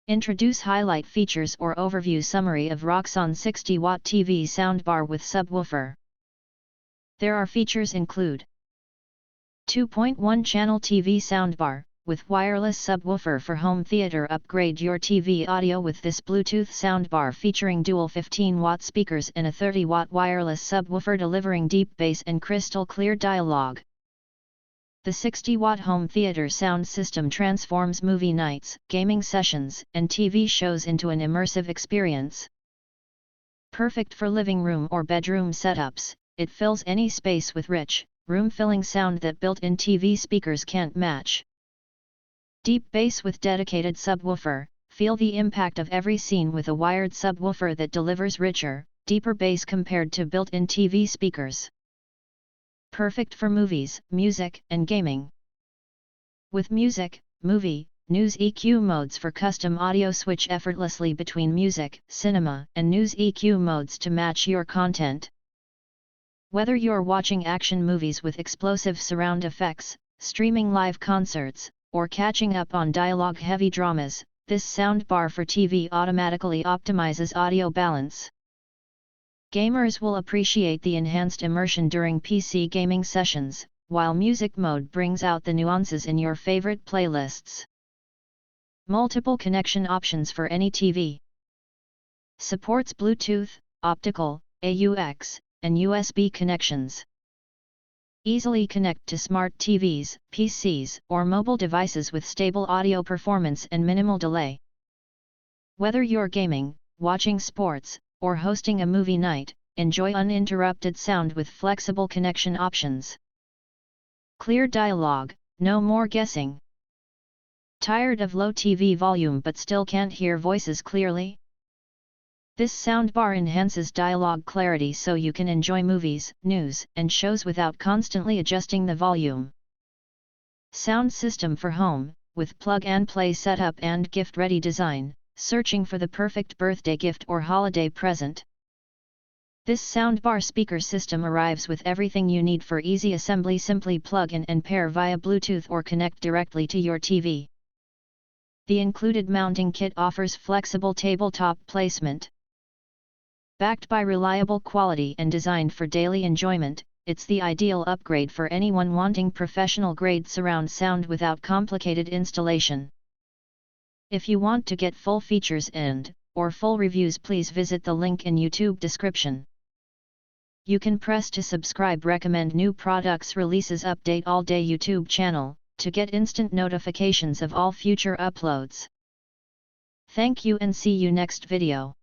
Introduce highlight features or overview summary of ROXAAN 60-watt TV soundbar with subwoofer. There are features include 2.1 channel TV soundbar, with wireless subwoofer for home theater. Upgrade your TV audio with this Bluetooth soundbar featuring dual 15-watt speakers and a 30-watt wireless subwoofer delivering deep bass and crystal clear dialogue. The 60-watt home theater sound system transforms movie nights, gaming sessions, and TV shows into an immersive experience. Perfect for living room or bedroom setups, it fills any space with rich, room-filling sound that built-in TV speakers can't match. Deep bass with dedicated subwoofer, feel the impact of every scene with a wired subwoofer that delivers richer, deeper bass compared to built-in TV speakers. Perfect for movies, music, and gaming. With music, movie, news EQ modes for custom audio, switch effortlessly between music, cinema, and news EQ modes to match your content. Whether you're watching action movies with explosive surround effects, streaming live concerts, or catching up on dialogue-heavy dramas, this soundbar for TV automatically optimizes audio balance. Gamers will appreciate the enhanced immersion during PC gaming sessions, while music mode brings out the nuances in your favorite playlists. Multiple connection options for any TV. Supports Bluetooth, Optical, AUX, and USB connections. Easily connect to smart TVs, PCs, or mobile devices with stable audio performance and minimal delay. Whether you're gaming, watching sports, or hosting a movie night, enjoy uninterrupted sound with flexible connection options. Clear dialogue, no more guessing. Tired of low TV volume but still can't hear voices clearly? This soundbar enhances dialogue clarity so you can enjoy movies, news, and shows without constantly adjusting the volume. Sound system for home, with plug-and-play setup and gift-ready design, searching for the perfect birthday gift or holiday present. This soundbar speaker system arrives with everything you need for easy assembly. Simply plug in and pair via Bluetooth or connect directly to your TV. The included mounting kit offers flexible tabletop placement. Backed by reliable quality and designed for daily enjoyment, it's the ideal upgrade for anyone wanting professional-grade surround sound without complicated installation. If you want to get full features or full reviews, please visit the link in YouTube description. You can press to subscribe, recommend new products releases, update all day YouTube channel, to get instant notifications of all future uploads. Thank you and see you next video.